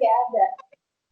obrigada.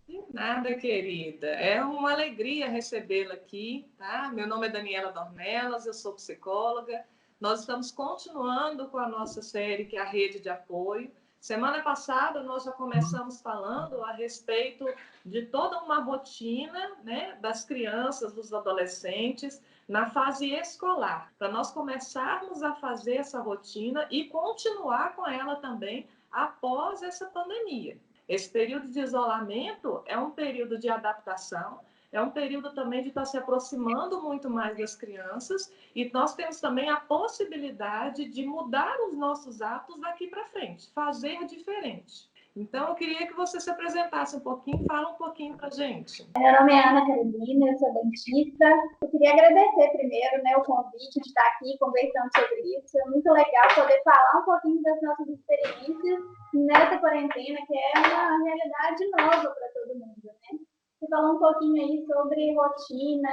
De nada, querida. É uma alegria recebê-la aqui, tá? Meu nome é Daniela Dornelas, eu sou psicóloga. Nós estamos continuando com a nossa série, que é a Rede de Apoio. Semana passada, nós já começamos falando a respeito de toda uma rotina, né, das crianças, dos adolescentes, na fase escolar, para nós começarmos a fazer essa rotina e continuar com ela também após essa pandemia. Esse período de isolamento é um período de adaptação, é um período também de estar se aproximando muito mais das crianças, e nós temos também a possibilidade de mudar os nossos hábitos daqui para frente, fazer diferente. Então, eu queria que você se apresentasse um pouquinho, fala um pouquinho para a gente. Meu nome é Ana Carolina, eu sou dentista. Eu queria agradecer primeiro, né, o convite de estar aqui conversando sobre isso. É muito legal poder falar um pouquinho das nossas experiências nessa quarentena, que é uma realidade nova para todo mundo, né? Você falou um pouquinho aí sobre rotina,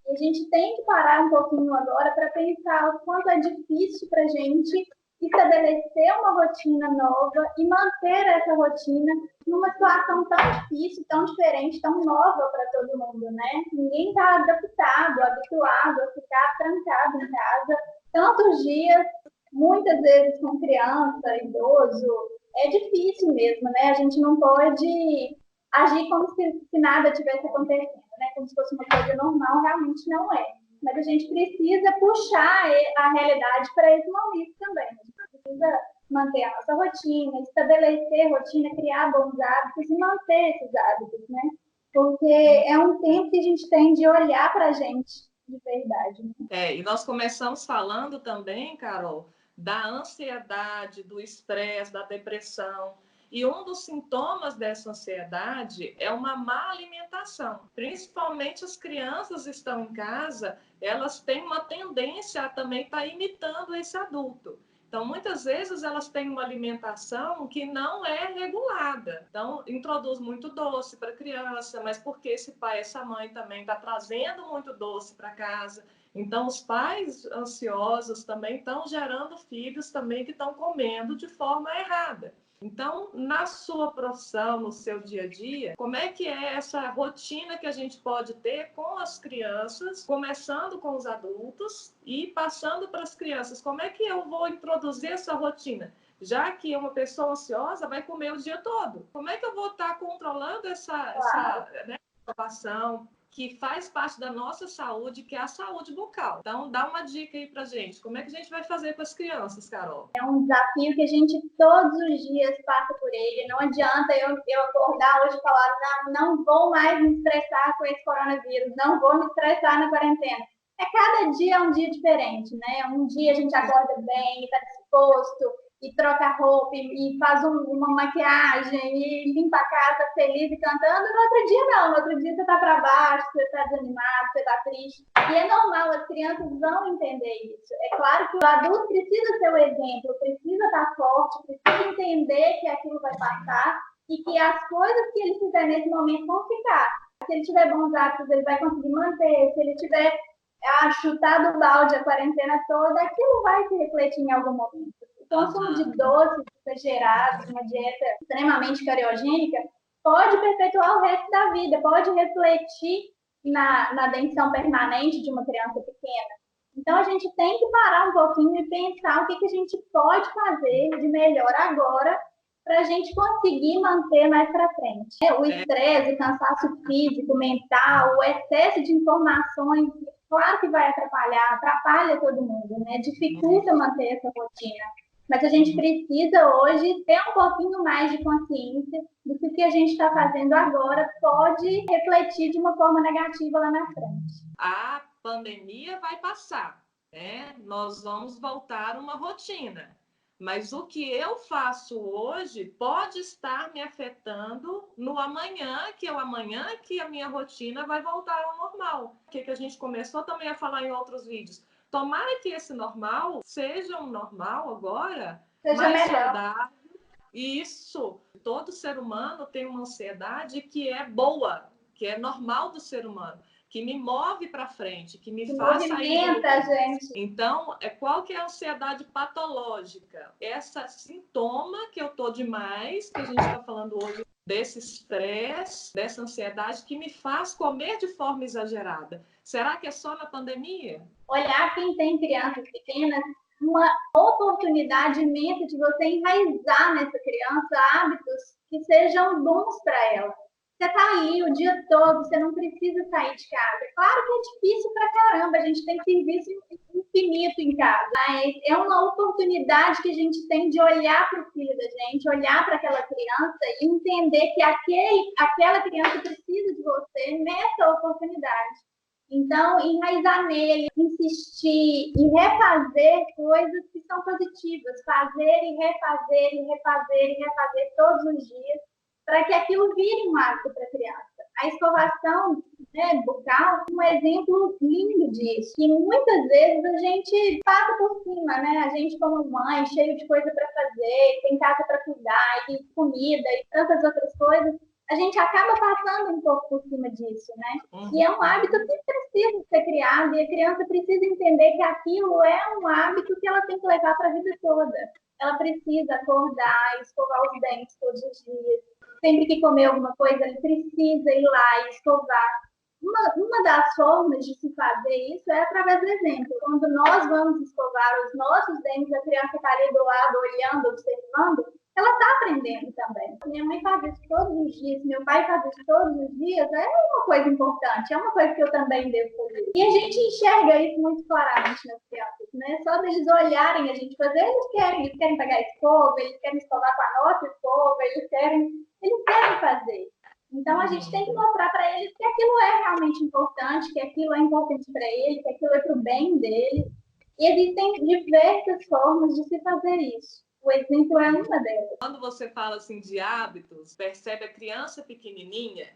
e a gente tem que parar um pouquinho agora para pensar o quanto é difícil para a gente estabelecer uma rotina nova e manter essa rotina numa situação tão difícil, tão diferente, tão nova para todo mundo, né? Ninguém está adaptado, habituado a ficar trancado em casa tantos dias, muitas vezes com criança, idoso. É difícil mesmo, né? A gente não pode agir como se nada tivesse acontecendo, né? Como se fosse uma coisa normal, realmente não é. Mas a gente precisa puxar a realidade para esse momento também. A gente precisa manter a nossa rotina, estabelecer rotina, criar bons hábitos e manter esses hábitos, né? Porque é um tempo que a gente tem de olhar para a gente de verdade. Né? E nós começamos falando também, Carol, da ansiedade, do estresse, da depressão. E um dos sintomas dessa ansiedade é uma má alimentação. Principalmente as crianças estão em casa, elas têm uma tendência a também estar imitando esse adulto. Então, muitas vezes elas têm uma alimentação que não é regulada. Então, introduz muito doce para a criança, mas porque esse pai, essa mãe também está trazendo muito doce para casa. Então, os pais ansiosos também estão gerando filhos também que estão comendo de forma errada. Então, na sua profissão, no seu dia a dia, como é que é essa rotina que a gente pode ter com as crianças, começando com os adultos e passando para as crianças? Como é que eu vou introduzir essa rotina? Já que uma pessoa ansiosa vai comer o dia todo. Como é que eu vou estar controlando essa né, preocupação que faz parte da nossa saúde, que é a saúde bucal? Então, dá uma dica aí pra gente. Como é que a gente vai fazer com as crianças, Carol? É um desafio que a gente todos os dias passa por ele. Não adianta eu acordar hoje e falar, não vou mais me estressar com esse coronavírus, não vou me estressar na quarentena. Cada dia é um dia diferente, né? Um dia a gente acorda bem, está disposto, e troca roupa, e faz uma maquiagem, e limpa a casa feliz e cantando. No outro dia não, no outro dia você está para baixo, você está desanimado, você está triste. E é normal, as crianças vão entender isso. É claro que o adulto precisa ser o exemplo, precisa estar forte, precisa entender que aquilo vai passar e que as coisas que ele fizer nesse momento vão ficar. Se ele tiver bons hábitos, ele vai conseguir manter. Se ele tiver chutado o balde a quarentena toda, aquilo vai se refletir em algum momento. O consumo de doces exagerados, uma dieta extremamente cariogênica, pode perpetuar o resto da vida, pode refletir na dentição permanente de uma criança pequena. Então, a gente tem que parar um pouquinho e pensar o que a gente pode fazer de melhor agora para a gente conseguir manter mais para frente. O estresse, o cansaço físico, mental, o excesso de informações, claro que vai atrapalha todo mundo, né? Dificulta manter essa rotina. Mas a gente precisa hoje ter um pouquinho mais de consciência do que o que a gente está fazendo agora pode refletir de uma forma negativa lá na frente. A pandemia vai passar, né? Nós vamos voltar a uma rotina. Mas o que eu faço hoje pode estar me afetando no amanhã, que é o amanhã que a minha rotina vai voltar ao normal. O que a gente começou também a falar em outros vídeos. Tomara que esse normal seja um normal agora, seja mais melhor. saudável. Isso, todo ser humano tem uma ansiedade que é boa, que é normal do ser humano, que me move para frente, que me faz sair. Movimenta, gente. Então, qual que é a ansiedade patológica? Essa sintoma que eu tô demais, que a gente está falando hoje desse estresse, dessa ansiedade que me faz comer de forma exagerada. Será que é só na pandemia? Olhar quem tem crianças pequenas, uma oportunidade imensa de você enraizar nessa criança hábitos que sejam bons para ela. Você está aí o dia todo, você não precisa sair de casa. Claro que é difícil pra caramba, a gente tem serviço infinito em casa, mas é uma oportunidade que a gente tem de olhar para o filho da gente, olhar para aquela criança e entender que aquela criança precisa de você nessa oportunidade. Então, enraizar nele, insistir e refazer coisas que são positivas, fazer e refazer e refazer e refazer todos os dias, para que aquilo vire um hábito para a criança. A escovação, né, bucal é um exemplo lindo disso, que muitas vezes a gente passa por cima, né? A gente como mãe, cheio de coisa para fazer, tem casa para cuidar, e comida e tantas outras coisas, a gente acaba passando um pouco por cima disso, né? E é um hábito que precisa ser criado e a criança precisa entender que aquilo é um hábito que ela tem que levar para a vida toda. Ela precisa acordar, escovar os dentes todos os dias. Sempre que comer alguma coisa, ele precisa ir lá e escovar. Uma das formas de se fazer isso é através do exemplo. Quando nós vamos escovar os nossos dentes, a criança está ali do lado, olhando, observando, ela está aprendendo também. Minha mãe faz isso todos os dias, meu pai faz isso todos os dias, é uma coisa importante, é uma coisa que eu também devo fazer. E a gente enxerga isso muito claramente nas crianças, né? Só deles olharem a gente fazer, eles querem pegar a escova, eles querem escovar com a nossa escova, eles querem fazer. Então, a gente tem que mostrar para eles que aquilo é realmente importante, que aquilo é importante para ele, que aquilo é para o bem dele. E existem diversas formas de se fazer isso. O exemplo é uma delas. Quando você fala assim de hábitos, percebe a criança pequenininha,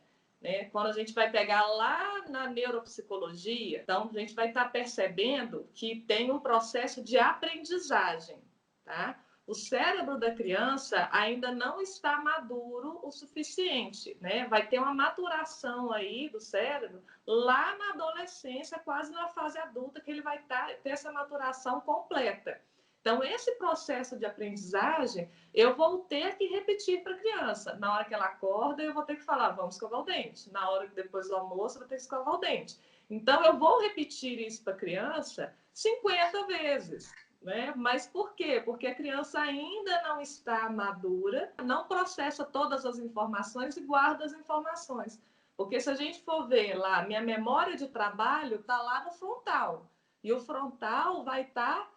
né? Quando a gente vai pegar lá na neuropsicologia, então a gente vai estar percebendo que tem um processo de aprendizagem, tá? O cérebro da criança ainda não está maduro o suficiente, né? Vai ter uma maturação aí do cérebro lá na adolescência, quase na fase adulta, que ele vai ter essa maturação completa. Então, esse processo de aprendizagem, eu vou ter que repetir para a criança. Na hora que ela acorda, eu vou ter que falar, vamos escovar o dente. Na hora que depois do almoço, eu vou ter que escovar o dente. Então, eu vou repetir isso para a criança 50 vezes. Né? Mas por quê? Porque a criança ainda não está madura, não processa todas as informações e guarda as informações. Porque se a gente for ver lá, minha memória de trabalho está lá no frontal. E o frontal vai estar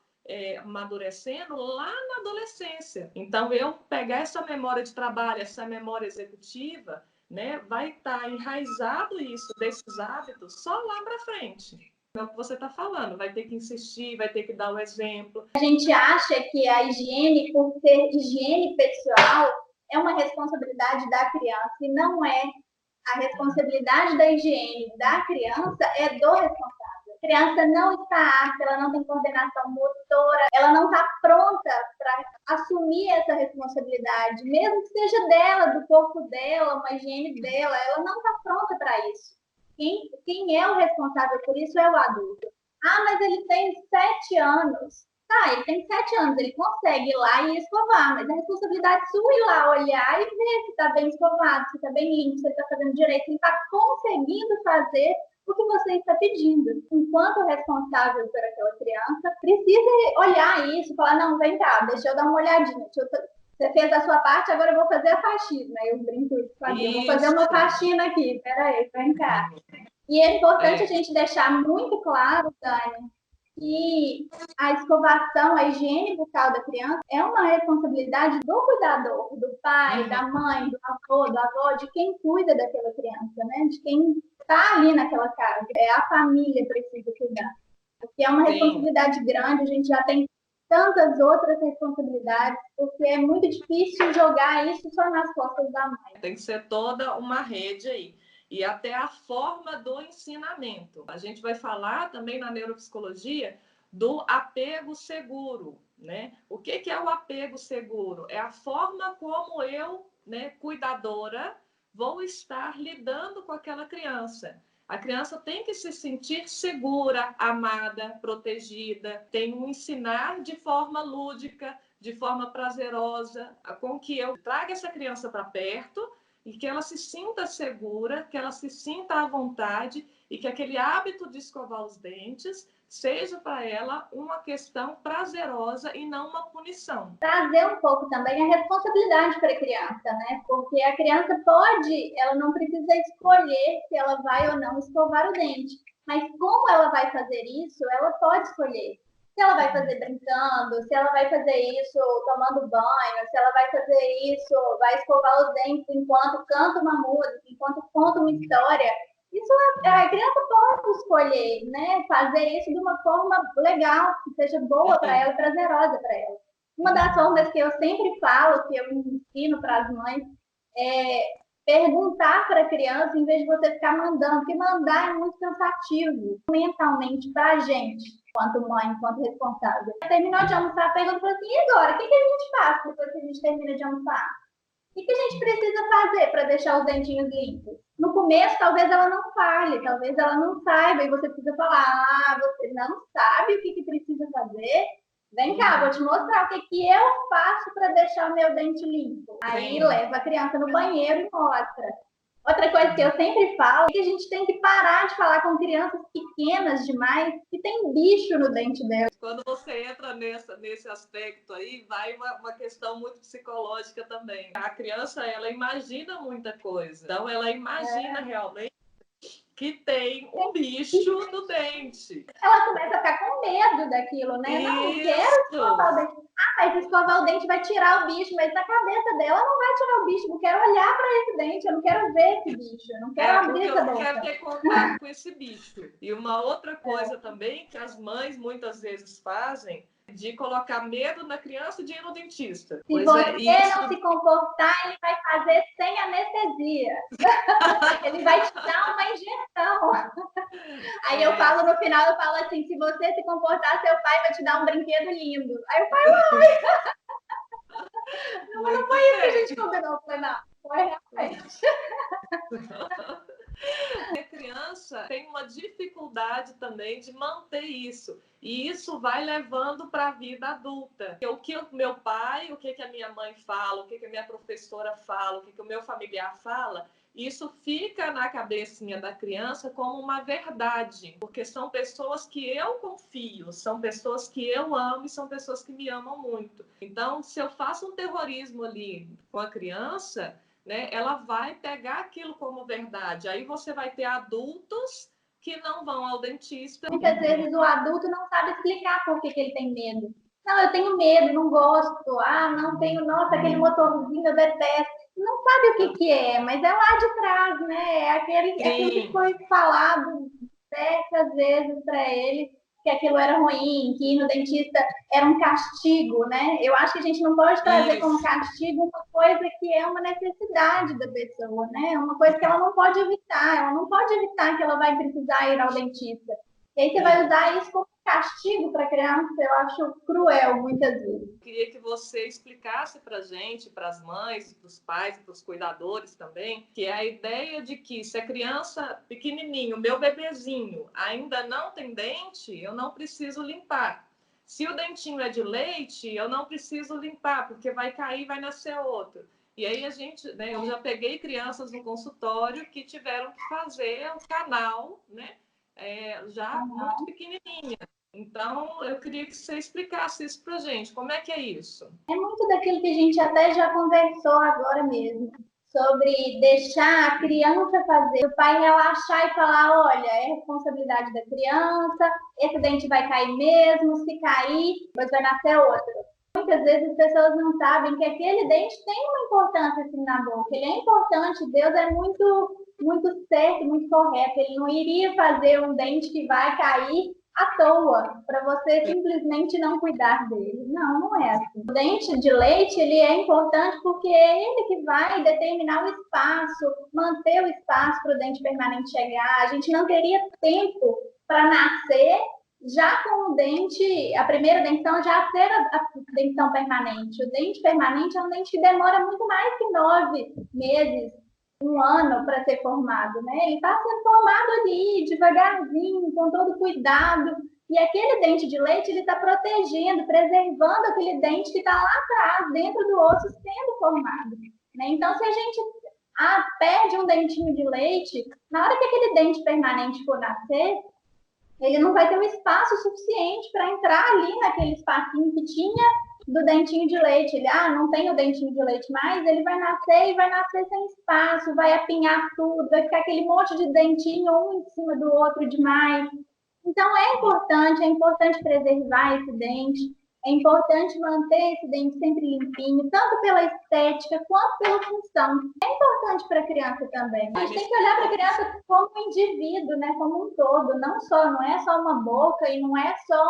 amadurecendo lá na adolescência. Então, eu pegar essa memória de trabalho, essa memória executiva, né, vai estar enraizado isso, desses hábitos, só lá para frente. É o que você está falando, vai ter que insistir, vai ter que dar o exemplo. A gente acha que a higiene, por ser higiene pessoal, é uma responsabilidade da criança e não é. A responsabilidade da higiene da criança é do responsável. A criança não está apta, ela não tem coordenação motora, ela não está pronta para assumir essa responsabilidade, mesmo que seja dela, do corpo dela, uma higiene dela, ela não está pronta para isso. Quem é o responsável por isso é o adulto. Ah, mas ele tem 7 anos. Tá, ele tem 7 anos, ele consegue ir lá e escovar, mas a responsabilidade sua é ir lá olhar e ver se está bem escovado, se está bem limpo, se ele está fazendo direito, se ele está conseguindo fazer o que você está pedindo. Enquanto responsável por aquela criança, precisa olhar isso e falar, não, vem cá, deixa eu dar uma olhadinha, você fez a sua parte, agora eu vou fazer a faxina. Eu brinco isso com a minha, vou fazer uma faxina aqui, peraí, vem cá. E é importante a gente deixar muito claro, Dani, que a escovação, a higiene bucal da criança é uma responsabilidade do cuidador, do pai, da mãe, do avô, da avó, de quem cuida daquela criança, né? De quem está ali naquela casa. É a família precisa cuidar. Porque é uma responsabilidade grande, a gente já tem tantas outras responsabilidades, porque é muito difícil jogar isso só nas costas da mãe. Tem que ser toda uma rede aí. E até a forma do ensinamento. A gente vai falar também na neuropsicologia do apego seguro, né? O que é o apego seguro? É a forma como eu, né, cuidadora, vou estar lidando com aquela criança. A criança tem que se sentir segura, amada, protegida, tem um ensinar de forma lúdica, de forma prazerosa, com que eu traga essa criança para perto e que ela se sinta segura, que ela se sinta à vontade e que aquele hábito de escovar os dentes seja para ela uma questão prazerosa e não uma punição. Trazer um pouco também a responsabilidade para a criança, né? Porque a criança pode, ela não precisa escolher se ela vai ou não escovar o dente, mas como ela vai fazer isso, ela pode escolher. Se ela vai fazer brincando, se ela vai fazer isso tomando banho, se ela vai fazer isso, vai escovar os dentes enquanto canta uma música, enquanto conta uma história. Isso a criança pode escolher, né? Fazer isso de uma forma legal, que seja boa para ela, prazerosa para ela. Uma das formas que eu sempre falo, que eu ensino para as mães, é perguntar para a criança em vez de você ficar mandando, porque mandar é muito cansativo mentalmente para a gente, enquanto mãe, enquanto responsável. Terminou de almoçar, pergunta assim, e agora? O que a gente faz depois que a gente termina de almoçar? O que a gente precisa fazer para deixar os dentinhos limpos? No começo, talvez ela não fale, talvez ela não saiba, e você precisa falar, você não sabe o que precisa fazer? Vem cá, vou te mostrar o que eu faço para deixar o meu dente limpo. Aí leva a criança no banheiro e mostra. Outra coisa que eu sempre falo é que a gente tem que parar de falar com crianças pequenas demais que tem bicho no dente delas. Quando você entra nesse aspecto aí, vai uma questão muito psicológica também. A criança, ela imagina muita coisa. Então, ela imagina realmente que tem um bicho no dente. Ela começa a ficar com medo daquilo, né? Isso. Não quero escovar o dente. Mas escovar o dente vai tirar o bicho, mas na cabeça dela não vai tirar o bicho. Não quero olhar para esse dente, eu não quero ver esse bicho, eu não quero abrir essa boca. Eu não quero ter contato com esse bicho. E uma outra coisa também que as mães muitas vezes fazem de colocar medo na criança de ir no dentista. Se você não se comportar, ele vai fazer sem anestesia. Ele vai te dar uma injeção. Aí eu falo no final, eu falo assim, se você se comportar, seu pai vai te dar um brinquedo lindo. Aí o pai, não foi isso que a gente combinou. Foi não, foi realmente. A criança tem uma dificuldade também de manter isso. E isso vai levando para a vida adulta. O que o meu pai, o que a minha mãe fala, o que a minha professora fala, o que o meu familiar fala, isso fica na cabecinha da criança como uma verdade. Porque são pessoas que eu confio, são pessoas que eu amo e são pessoas que me amam muito. Então, se eu faço um terrorismo ali com a criança, né, ela vai pegar aquilo como verdade. Aí você vai ter adultos que não vão ao dentista. Muitas vezes o adulto não sabe explicar por que ele tem medo. Não, eu tenho medo, não gosto. Não tenho, nossa, aquele motorzinho eu detesto. Não sabe o que é, mas é lá de trás, né? É aquilo que foi falado diversas vezes para ele, que aquilo era ruim, que ir no dentista era um castigo, né? Eu acho que a gente não pode trazer como castigo uma coisa que é uma necessidade da pessoa, né? Uma coisa que ela não pode evitar que ela vai precisar ir ao dentista. E aí você vai usar isso como castigo para a criança, eu acho cruel muitas vezes. Eu queria que você explicasse para a gente, para as mães, para os pais, para os cuidadores também, que é a ideia de que se a criança pequenininho, meu bebezinho, ainda não tem dente, eu não preciso limpar. Se o dentinho é de leite, eu não preciso limpar, porque vai cair, vai nascer outro. E aí a gente, né, eu já peguei crianças no consultório que tiveram que fazer um canal, né, já muito pequenininha. Então, eu queria que você explicasse isso para a gente. Como é que é isso? É muito daquilo que a gente até já conversou agora mesmo, sobre deixar a criança fazer, o pai relaxar e falar, olha, é responsabilidade da criança, esse dente vai cair mesmo, se cair, depois vai nascer outro. Muitas vezes as pessoas não sabem que aquele dente tem uma importância assim na boca, ele é importante, Deus é muito certo, muito correto, ele não iria fazer um dente que vai cair à toa, para você simplesmente não cuidar dele. Não, não é assim. O dente de leite, ele é importante porque é ele que vai determinar o espaço, manter o espaço para o dente permanente chegar. A gente não teria tempo para nascer já com o dente, a primeira dentição já ser a dentição permanente. O dente permanente é um dente que demora muito mais que 9 meses, um ano para ser formado, né? Ele está sendo formado ali, devagarzinho, com todo cuidado. E aquele dente de leite, ele está protegendo, preservando aquele dente que está lá atrás, dentro do osso, sendo formado. Né? Então, se a gente perde um dentinho de leite, na hora que aquele dente permanente for nascer, ele não vai ter um espaço suficiente para entrar ali naquele espacinho que tinha do dentinho de leite. Ele, não tem o dentinho de leite mais, ele vai nascer e vai nascer sem espaço, vai apinhar tudo, vai ficar aquele monte de dentinho um em cima do outro demais. Então, é importante preservar esse dente, é importante manter esse dente sempre limpinho, tanto pela estética quanto pela função. É importante para a criança também. A gente tem que olhar para a criança como um indivíduo, né, como um todo, não é só uma boca e não é só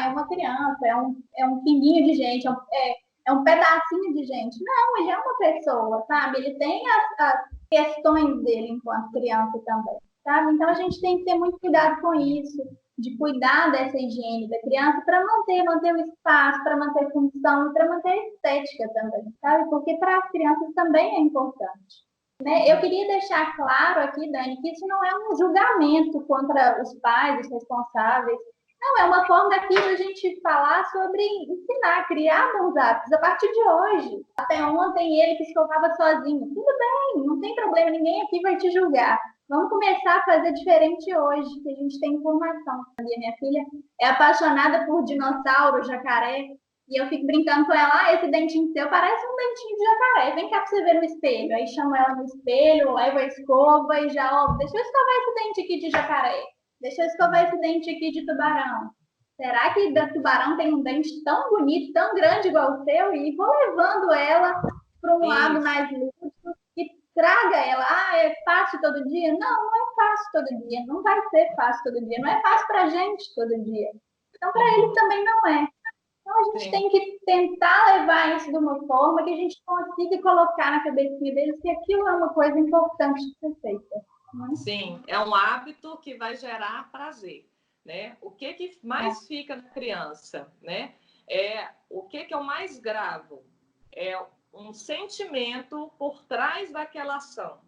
é uma criança, é um pinguinho de gente, é um pedacinho de gente. Não, ele é uma pessoa, sabe? Ele tem as questões dele enquanto criança também. Sabe? Então, a gente tem que ter muito cuidado com isso, de cuidar dessa higiene da criança para manter o espaço, para manter função, para manter a estética também, sabe? Porque para as crianças também é importante. Né? Eu queria deixar claro aqui, Dani, que isso não é um julgamento contra os pais, os responsáveis. Não, é uma forma aqui da gente falar sobre ensinar, criar bons hábitos a partir de hoje. Até ontem ele que escovava sozinho. Tudo bem, não tem problema, ninguém aqui vai te julgar. Vamos começar a fazer diferente hoje, que a gente tem informação. A minha filha é apaixonada por dinossauro, jacaré, e eu fico brincando com ela, esse dentinho seu parece um dentinho de jacaré, vem cá pra você ver no espelho. Aí chamo ela no espelho, leva a escova e já, deixa eu escovar esse dente aqui de jacaré, deixa eu escovar esse dente aqui de tubarão. Será que da tubarão tem um dente tão bonito, tão grande igual o seu? E vou levando ela para um lado mais lúdico e traga ela. É fácil todo dia? Não, não é fácil todo dia. Não vai ser fácil todo dia. Não é fácil para a gente todo dia. Então, para eles também não é. Então, a gente tem que tentar levar isso de uma forma que a gente consiga colocar na cabecinha deles que aquilo é uma coisa importante de ser feita. Né? Sim, é um hábito que vai gerar prazer. Né? O que mais fica na criança? Né? O que é o mais grave? É um sentimento por trás daquela ação.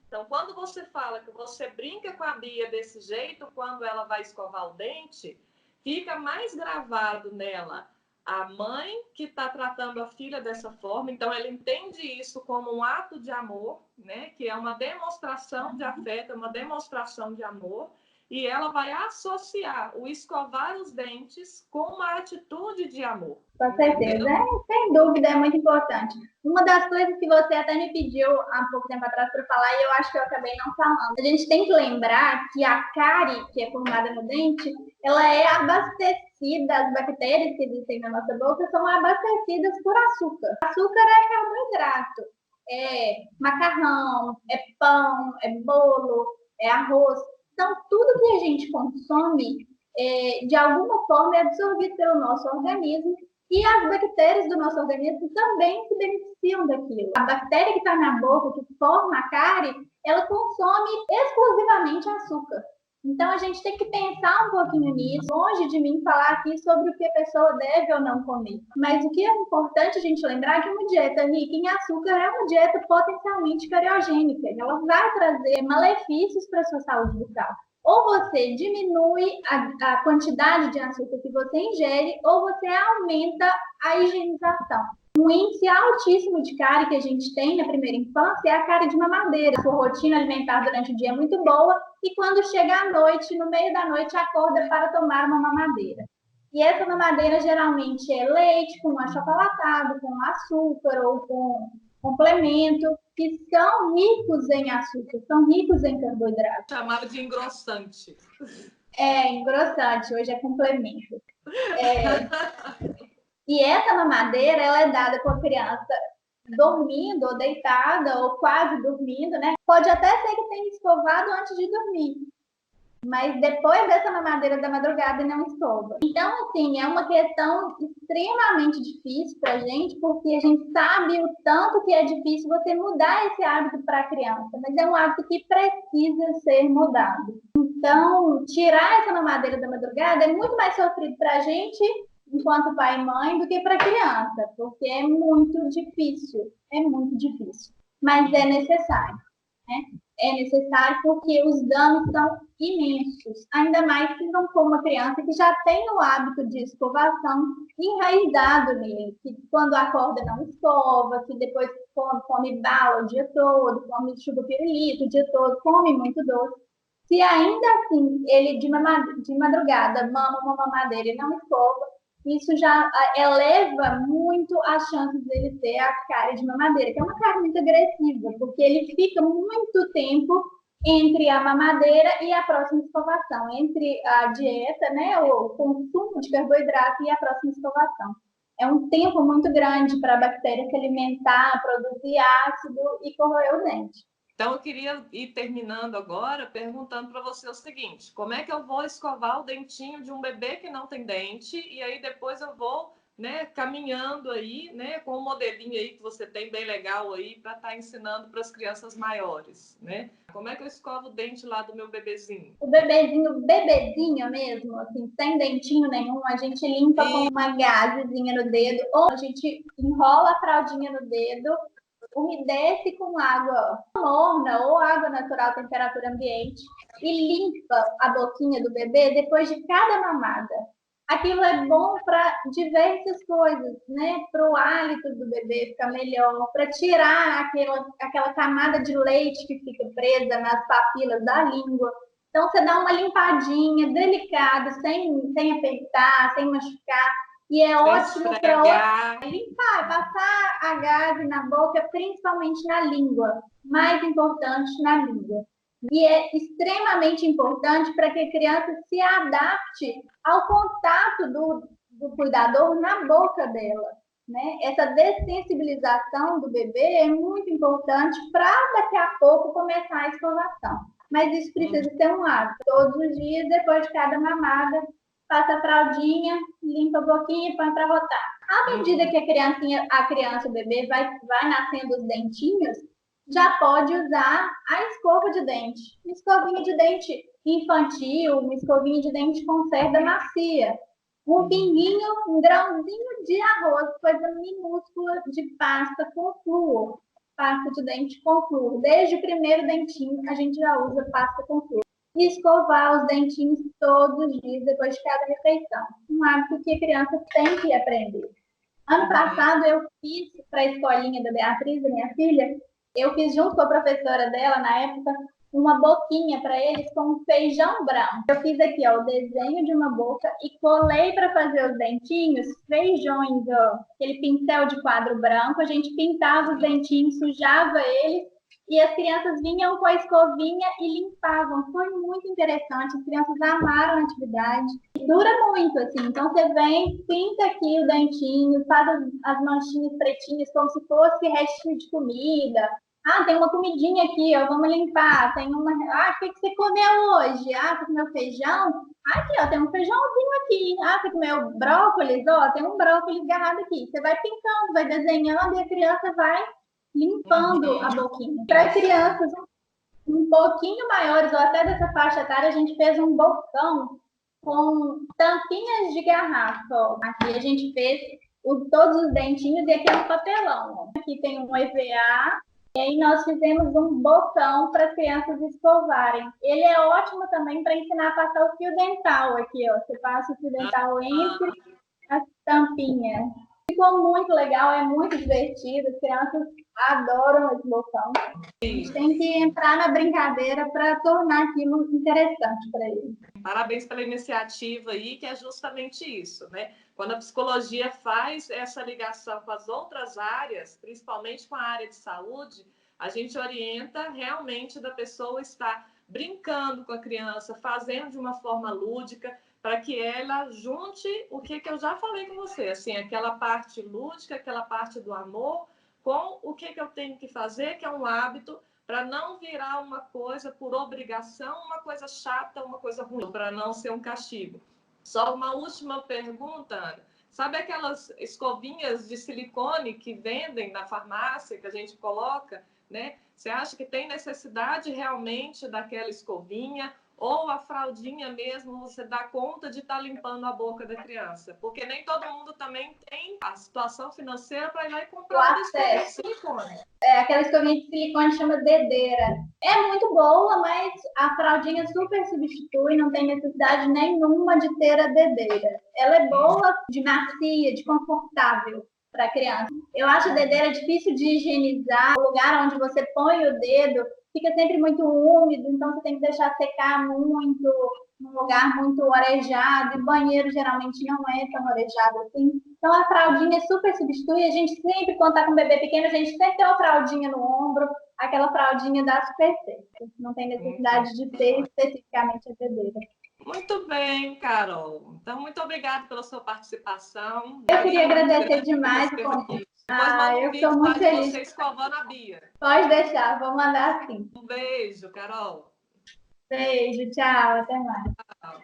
Então, quando você fala que você brinca com a Bia desse jeito, quando ela vai escovar o dente, fica mais gravado nela a mãe que está tratando a filha dessa forma. Então, ela entende isso como um ato de amor, né? Que é uma demonstração de afeto, uma demonstração de amor. E ela vai associar o escovar os dentes com uma atitude de amor. Com certeza, sem dúvida, é muito importante. Uma das coisas que você até me pediu há pouco tempo atrás para falar, e eu acho que eu acabei não falando. A gente tem que lembrar que a cárie, que é formada no dente, ela é abastecida, as bactérias que existem na nossa boca são abastecidas por açúcar. Açúcar é carboidrato, é macarrão, é pão, é bolo, é arroz. Então, tudo que a gente consome, de alguma forma, é absorvido pelo nosso organismo e as bactérias do nosso organismo também se beneficiam daquilo. A bactéria que está na boca, que forma a cárie, ela consome exclusivamente açúcar. Então, a gente tem que pensar um pouquinho nisso, longe de mim falar aqui sobre o que a pessoa deve ou não comer. Mas o que é importante a gente lembrar é que uma dieta rica em açúcar é uma dieta potencialmente cariogênica. Ela vai trazer malefícios para a sua saúde bucal. Ou você diminui a quantidade de açúcar que você ingere, ou você aumenta a higienização. Um índice altíssimo de cárie que a gente tem na primeira infância é a cárie de mamadeira. A sua rotina alimentar durante o dia é muito boa e quando chega à noite, no meio da noite, acorda para tomar uma mamadeira. E essa mamadeira geralmente é leite com achocolatado, com açúcar ou com complemento, que são ricos em açúcar, são ricos em carboidrato. Chamava de engrossante. Engrossante, hoje é complemento. E essa mamadeira, ela é dada para a criança dormindo, ou deitada, ou quase dormindo, né? Pode até ser que tenha escovado antes de dormir, mas depois dessa mamadeira da madrugada não escova. Então, assim, é uma questão extremamente difícil para a gente, porque a gente sabe o tanto que é difícil você mudar esse hábito para a criança, mas é um hábito que precisa ser mudado. Então, tirar essa mamadeira da madrugada é muito mais sofrido para a gente, enquanto pai e mãe, do que para a criança, porque é muito difícil, mas é necessário, né? É necessário porque os danos são imensos, ainda mais se não for uma criança que já tem o hábito de escovação enraizado nele, que quando acorda não escova, que depois come bala o dia todo, come chupa-pirulito o dia todo, come muito doce. Se ainda assim ele de madrugada mama uma mamadeira e não escova, isso já eleva muito as chances dele ter a cárie de mamadeira, que é uma cárie muito agressiva, porque ele fica muito tempo entre a mamadeira e a próxima escovação, entre a dieta, né, o consumo de carboidrato e a próxima escovação. É um tempo muito grande para a bactéria se alimentar, produzir ácido e corroer o dente. Então, eu queria ir terminando agora perguntando para você o seguinte: como é que eu vou escovar o dentinho de um bebê que não tem dente? E aí depois eu vou, né, caminhando aí, né, com um modelinho aí que você tem bem legal aí para estar ensinando para as crianças maiores, né? Como é que eu escovo o dente lá do meu bebezinho? O bebezinho mesmo, assim, sem dentinho nenhum, a gente limpa com uma gazezinha no dedo, ou a gente enrola a fraldinha no dedo, umedece com água morna ou água natural, temperatura ambiente, e limpa a boquinha do bebê depois de cada mamada. Aquilo é bom para diversas coisas, né? Para o hálito do bebê ficar melhor, para tirar aquela camada de leite que fica presa nas papilas da língua. Então, você dá uma limpadinha delicada, sem apertar, sem machucar. E é ótimo para limpar, passar a gaze na boca, principalmente na língua. Mais importante, na língua. E é extremamente importante para que a criança se adapte ao contato do cuidador na boca dela. Né? Essa dessensibilização do bebê é muito importante para daqui a pouco começar a escovação. Mas isso precisa ser um hábito. Todos os dias, depois de cada mamada, passa a fraldinha, limpa a boquinha e põe para rotar. À medida que a criança, o bebê, vai nascendo os dentinhos, já pode usar a escova de dente. Escovinha de dente infantil, uma escovinha de dente com cerda macia. Um pinguinho, um grãozinho de arroz, coisa minúscula de pasta com flúor. Pasta de dente com flúor. Desde o primeiro dentinho, a gente já usa pasta com flúor. E escovar os dentinhos todos os dias, depois de cada refeição. Um hábito que a criança tem que aprender. Ano passado, eu fiz para a escolinha da Beatriz, da minha filha, eu fiz junto com a professora dela, na época, uma boquinha para eles com um feijão branco. Eu fiz aqui ó, o desenho de uma boca e colei para fazer os dentinhos, feijões, ó, aquele pincel de quadro branco, a gente pintava os dentinhos, sujava eles e as crianças vinham com a escovinha e limpavam. Foi muito interessante, as crianças amaram a atividade. Dura muito, assim, então você vem, pinta aqui o dentinho, faz as manchinhas pretinhas como se fosse restinho de comida. Ah, tem uma comidinha aqui, ó, vamos limpar. Tem uma. Ah, o que você comeu hoje? Ah, você comeu feijão? Aqui, ó, tem um feijãozinho aqui. Ah, você comeu brócolis? Ó, tem um brócolis agarrado aqui. Você vai pintando, vai desenhando e a criança vai limpando a boquinha. Para crianças um pouquinho maiores, ou até dessa faixa etária, a gente fez um bocão com tampinhas de garrafa. Ó. Aqui a gente fez todos os dentinhos e aqui é um papelão. Ó. Aqui tem um EVA. E aí nós fizemos um botão para as crianças escovarem. Ele é ótimo também para ensinar a passar o fio dental aqui, ó. Você passa o fio dental entre as tampinhas. Ficou muito legal, é muito divertido. As crianças adoram esse botão. A gente tem que entrar na brincadeira para tornar aquilo interessante para eles. Parabéns pela iniciativa aí, que é justamente isso, né? Quando a psicologia faz essa ligação com as outras áreas, principalmente com a área de saúde, a gente orienta realmente da pessoa estar brincando com a criança, fazendo de uma forma lúdica, para que ela junte o que eu já falei com você, assim, aquela parte lúdica, aquela parte do amor, com o que eu tenho que fazer, que é um hábito, para não virar uma coisa por obrigação, uma coisa chata, uma coisa ruim, para não ser um castigo. Só uma última pergunta, Ana. Sabe aquelas escovinhas de silicone que vendem na farmácia, que a gente coloca, né? Você acha que tem necessidade realmente daquela escovinha? Ou a fraldinha mesmo, você dá conta de estar limpando a boca da criança? Porque nem todo mundo também tem a situação financeira para ir lá e comprar uma escovinha de silicone. Aquela escovinha de silicone chama dedeira. É muito boa, mas a fraldinha super substitui, não tem necessidade nenhuma de ter a dedeira. Ela é boa, de macia, de confortável. para a criança. Eu acho a dedeira difícil de higienizar. O lugar onde você põe o dedo fica sempre muito úmido, então você tem que deixar secar muito, num lugar muito arejado, e banheiro geralmente não é tão arejado assim. Então a fraldinha super substitui. A gente sempre, quando está com um bebê pequeno, a gente sempre tem uma fraldinha no ombro, aquela fraldinha dá super certo. Não tem necessidade de ter especificamente a dedeira. Muito bem, Carol. Então, muito obrigada pela sua participação. Eu queria agradecer demais o convite. Depois manda um eu vídeo estou muito de feliz. você escovando a Bia. Pode deixar, vou mandar sim. Um beijo, Carol. Beijo, tchau, até mais. Tchau.